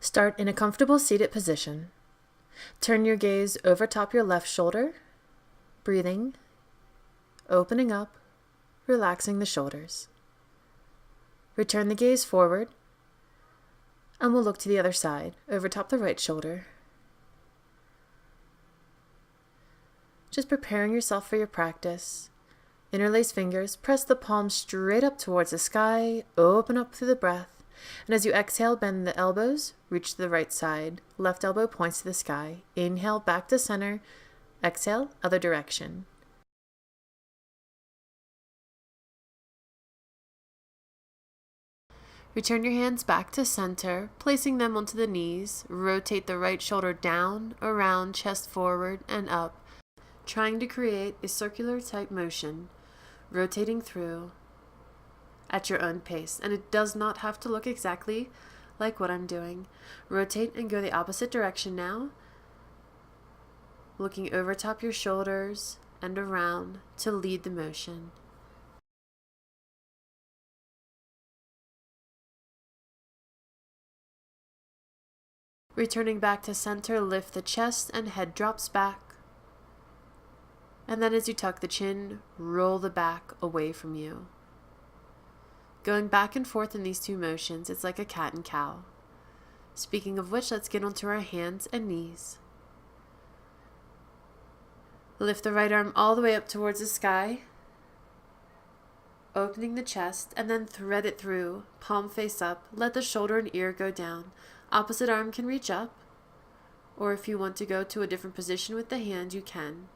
Start in a comfortable seated position. Turn your gaze over top your left shoulder, breathing, opening up, relaxing the shoulders. Return the gaze forward, and we'll look to the other side, over top the right shoulder. Just preparing yourself for your practice. Interlace fingers, press the palms straight up towards the sky, open up through the breath, and as you exhale, bend the elbows, reach to the right side. Left elbow points to the sky. Inhale, back to center. Exhale, other direction. Return your hands back to center, placing them onto the knees. Rotate the right shoulder down, around, chest forward, and up, trying to create a circular type motion, rotating through at your own pace. And it does not have to look exactly like what I'm doing. Rotate and go the opposite direction now, looking over top your shoulders and around to lead the motion. Returning back to center, lift the chest and head drops back. And then as you tuck the chin, roll the back away from you. Going back and forth in these two motions, it's like a cat and cow. Speaking of which, let's get onto our hands and knees. Lift the right arm all the way up towards the sky, opening the chest, and then thread it through, palm face up. Let the shoulder and ear go down. Opposite arm can reach up, or if you want to go to a different position with the hand, you can.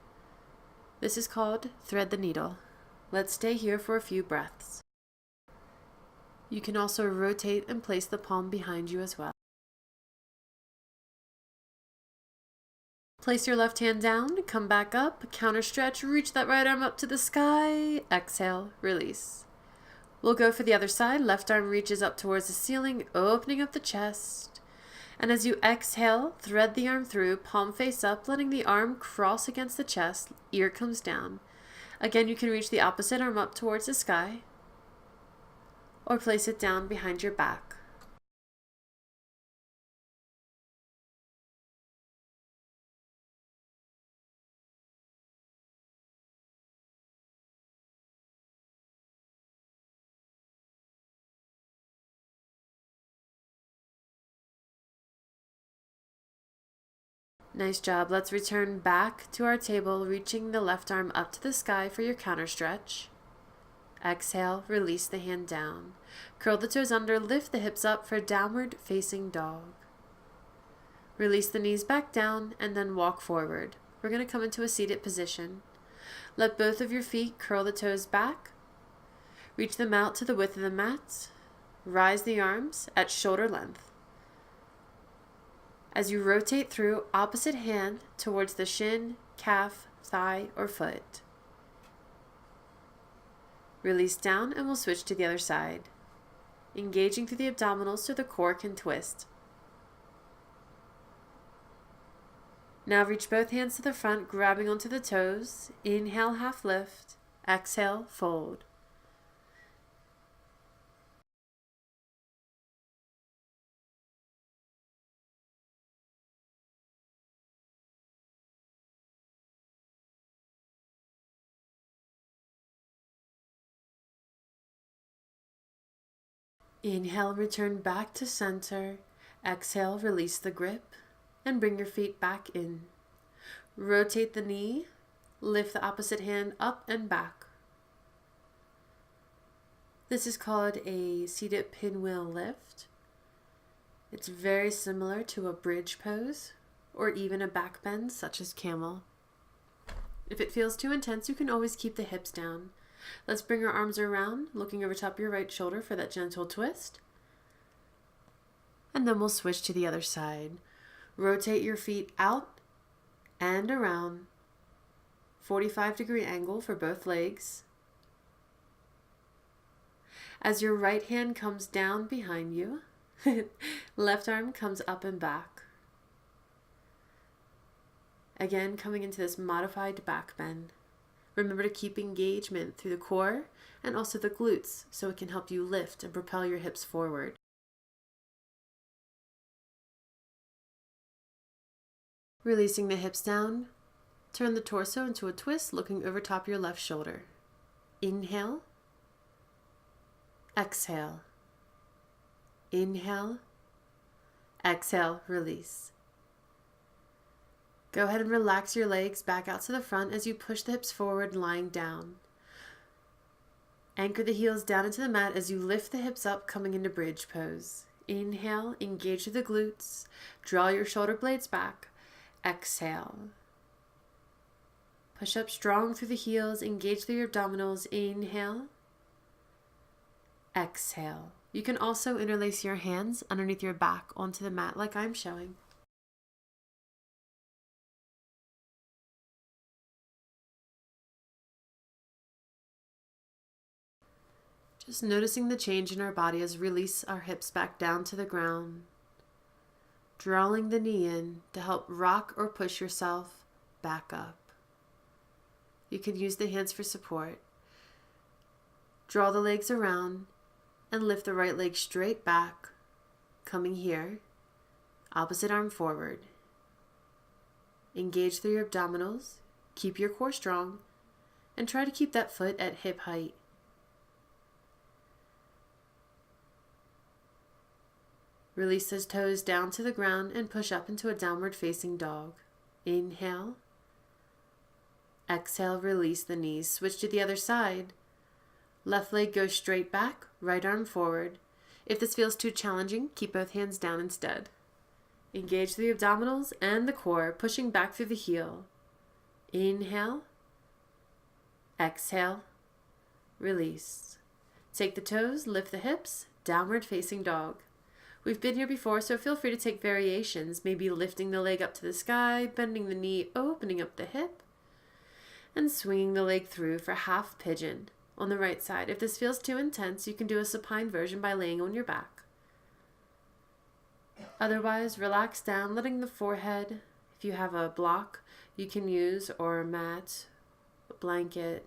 This is called thread the needle. Let's stay here for a few breaths. You can also rotate and place the palm behind you as well. Place your left hand down, come back up, counter stretch, reach that right arm up to the sky, exhale, release. We'll go for the other side. Left arm reaches up towards the ceiling, opening up the chest. And as you exhale, thread the arm through, palm face up, letting the arm cross against the chest, ear comes down. Again, you can reach the opposite arm up towards the sky, or place it down behind your back. Nice job. Let's return back to our table, reaching the left arm up to the sky for your counter stretch. Exhale, release the hand down. Curl the toes under, lift the hips up for downward facing dog. Release the knees back down and then walk forward. We're going to come into a seated position. Let both of your feet curl the toes back. Reach them out to the width of the mat. Rise the arms at shoulder length. As you rotate through, opposite hand towards the shin, calf, thigh, or foot. Release down and we'll switch to the other side, engaging through the abdominals so the core can twist. Now reach both hands to the front, grabbing onto the toes. Inhale, half lift. Exhale, fold. Inhale, return back to center. Exhale, release the grip and bring your feet back in. Rotate the knee, lift the opposite hand up and back. This is called a seated pinwheel lift. It's very similar to a bridge pose or even a back bend such as camel. If it feels too intense, you can always keep the hips down. Let's bring our arms around, looking over top your right shoulder for that gentle twist. And then we'll switch to the other side. Rotate your feet out and around. 45-degree angle for both legs. As your right hand comes down behind you, left arm comes up and back. Again, coming into this modified back bend. Remember to keep engagement through the core and also the glutes so it can help you lift and propel your hips forward. Releasing the hips down, turn the torso into a twist, looking over top your left shoulder. Inhale. Exhale. Inhale. Exhale, release. Go ahead and relax your legs back out to the front as you push the hips forward, lying down. Anchor the heels down into the mat as you lift the hips up, coming into bridge pose. Inhale, engage the glutes, draw your shoulder blades back. Exhale. Push up strong through the heels, engage through your abdominals. Inhale. Exhale. You can also interlace your hands underneath your back onto the mat like I'm showing. Just noticing the change in our body as we release our hips back down to the ground. Drawing the knee in to help rock or push yourself back up. You can use the hands for support. Draw the legs around and lift the right leg straight back, coming here, opposite arm forward. Engage through your abdominals, keep your core strong, and try to keep that foot at hip height. Release those toes down to the ground and push up into a downward facing dog. Inhale. Exhale, release the knees. Switch to the other side. Left leg goes straight back, right arm forward. If this feels too challenging, keep both hands down instead. Engage the abdominals and the core, pushing back through the heel. Inhale. Exhale. Release. Take the toes, lift the hips, downward facing dog. We've been here before, so feel free to take variations, maybe lifting the leg up to the sky, bending the knee, opening up the hip, and swinging the leg through for half pigeon on the right side. If this feels too intense, you can do a supine version by laying on your back. Otherwise, relax down, letting the forehead, if you have a block you can use, or a mat, a blanket,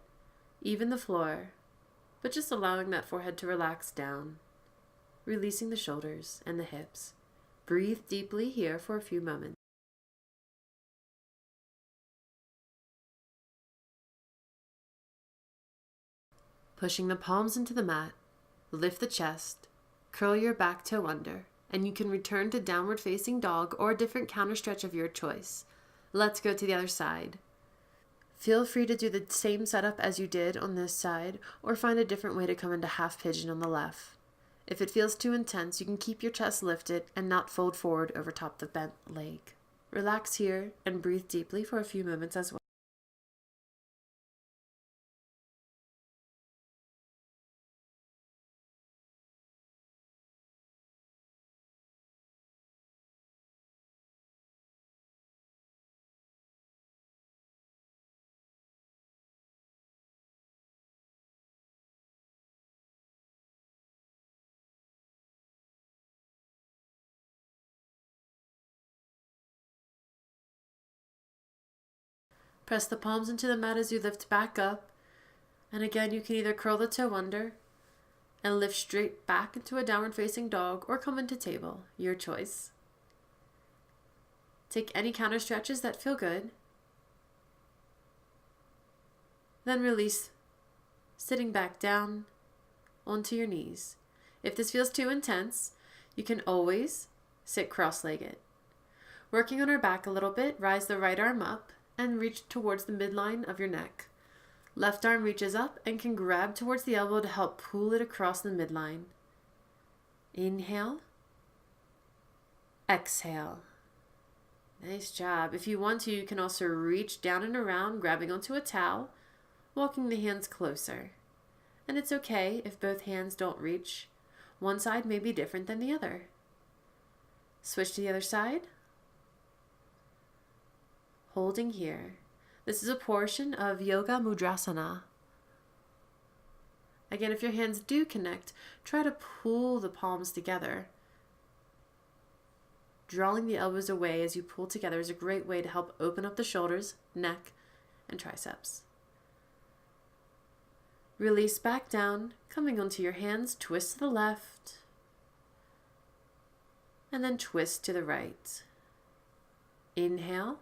even the floor, but just allowing that forehead to relax down. Releasing the shoulders and the hips. Breathe deeply here for a few moments. Pushing the palms into the mat, lift the chest, curl your back toe under, and you can return to downward facing dog or a different counter stretch of your choice. Let's go to the other side. Feel free to do the same setup as you did on this side, or find a different way to come into half pigeon on the left. If it feels too intense, you can keep your chest lifted and not fold forward over top the bent leg. Relax here and breathe deeply for a few moments as well. Press the palms into the mat as you lift back up. And again, you can either curl the toe under and lift straight back into a downward facing dog, or come into table, your choice. Take any counter stretches that feel good. Then release, sitting back down onto your knees. If this feels too intense, you can always sit cross-legged. Working on our back a little bit, rise the right arm up and reach towards the midline of your neck. Left arm reaches up and can grab towards the elbow to help pull it across the midline. Inhale. Exhale. Nice job. If you want to, you can also reach down and around, grabbing onto a towel, walking the hands closer. And it's okay if both hands don't reach. One side may be different than the other. Switch to the other side. Holding here. This is a portion of Yoga Mudrasana. Again, if your hands do connect, try to pull the palms together. Drawing the elbows away as you pull together is a great way to help open up the shoulders, neck, and triceps. Release back down, coming onto your hands, twist to the left, and then twist to the right. Inhale.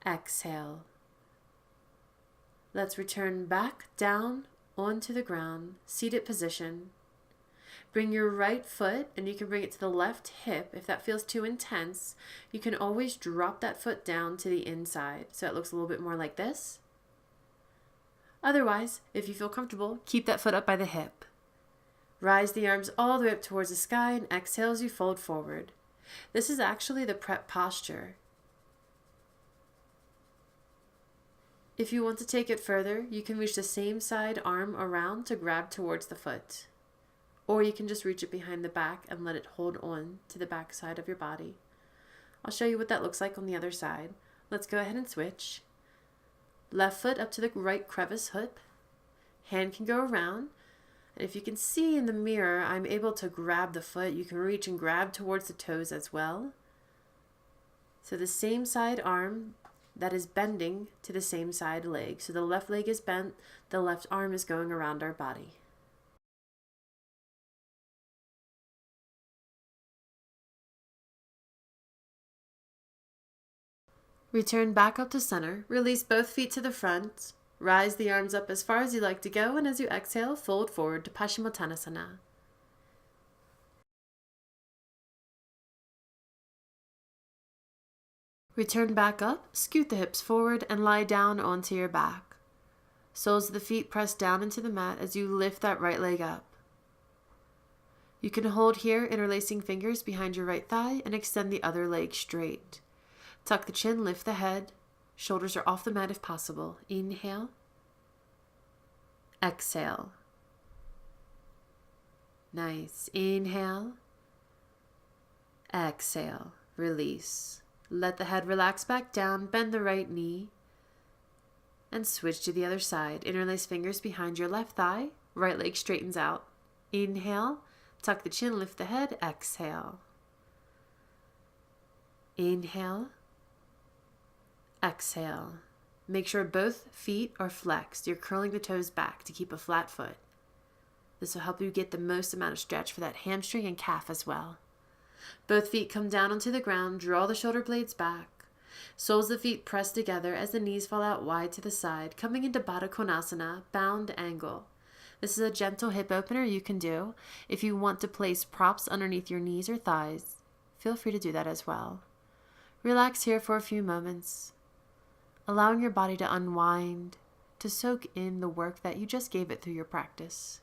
Exhale. Let's return back down onto the ground, seated position. Bring your right foot, and you can bring it to the left hip. If that feels too intense, you can always drop that foot down to the inside so it looks a little bit more like this. Otherwise, if you feel comfortable, keep that foot up by the hip. Rise the arms all the way up towards the sky and exhale as you fold forward. This is actually the prep posture. If you want to take it further, you can reach the same side arm around to grab towards the foot. Or you can just reach it behind the back and let it hold on to the back side of your body. I'll show you what that looks like on the other side. Let's go ahead and switch. Left foot up to the right crevice hip. Hand can go around. And if you can see in the mirror, I'm able to grab the foot. You can reach and grab towards the toes as well. So the same side arm that is bending to the same side leg. So the left leg is bent, the left arm is going around our body. Return back up to center. Release both feet to the front. Rise the arms up as far as you like to go, and as you exhale, fold forward to Paschimottanasana. Return back up, scoot the hips forward, and lie down onto your back. Soles of the feet press down into the mat as you lift that right leg up. You can hold here, interlacing fingers behind your right thigh, and extend the other leg straight. Tuck the chin, lift the head. Shoulders are off the mat if possible. Inhale. Exhale. Nice. Inhale. Exhale. Release. Let the head relax back down. Bend the right knee. And switch to the other side. Interlace fingers behind your left thigh. Right leg straightens out. Inhale. Tuck the chin, lift the head. Exhale. Inhale. Exhale. Make sure both feet are flexed. You're curling the toes back to keep a flat foot. This will help you get the most amount of stretch for that hamstring and calf as well. Both feet come down onto the ground. Draw the shoulder blades back. Soles of the feet press together as the knees fall out wide to the side, coming into Baddha Konasana, bound angle. This is a gentle hip opener you can do. If you want to place props underneath your knees or thighs, feel free to do that as well. Relax here for a few moments, allowing your body to unwind, to soak in the work that you just gave it through your practice.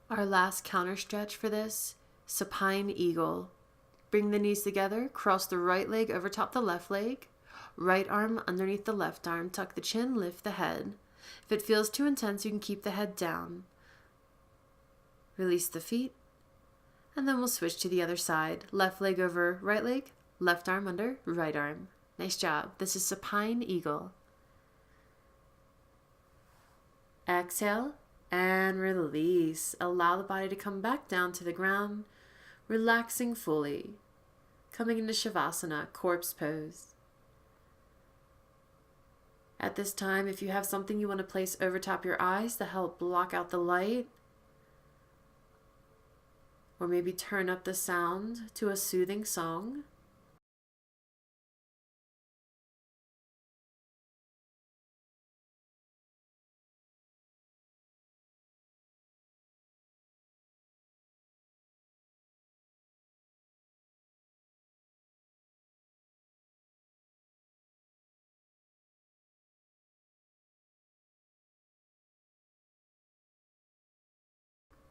Our last counter stretch for this, supine eagle. Bring the knees together, cross the right leg over top the left leg, right arm underneath the left arm, tuck the chin, lift the head. If it feels too intense, you can keep the head down. Release the feet, and then we'll switch to the other side. Left leg over right leg, left arm under right arm. Nice job. This is supine eagle. Exhale. And release. Allow the body to come back down to the ground, relaxing fully. Coming into Shavasana, corpse pose. At this time, if you have something you want to place over top your eyes to help block out the light, or maybe turn up the sound to a soothing song,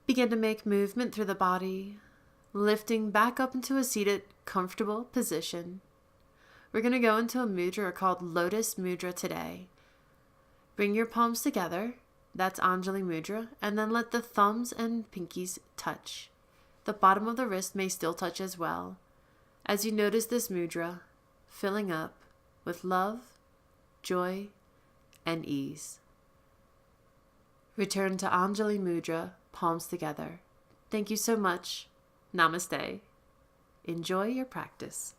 Begin to make movement through the body, lifting back up into a seated, comfortable position. We're going to go into a mudra called Lotus Mudra today. Bring your palms together, that's Anjali Mudra, and then let the thumbs and pinkies touch. The bottom of the wrist may still touch as well. As you notice this mudra filling up with love, joy, and ease. Return to Anjali Mudra, palms together. Thank you so much. Namaste. Enjoy your practice.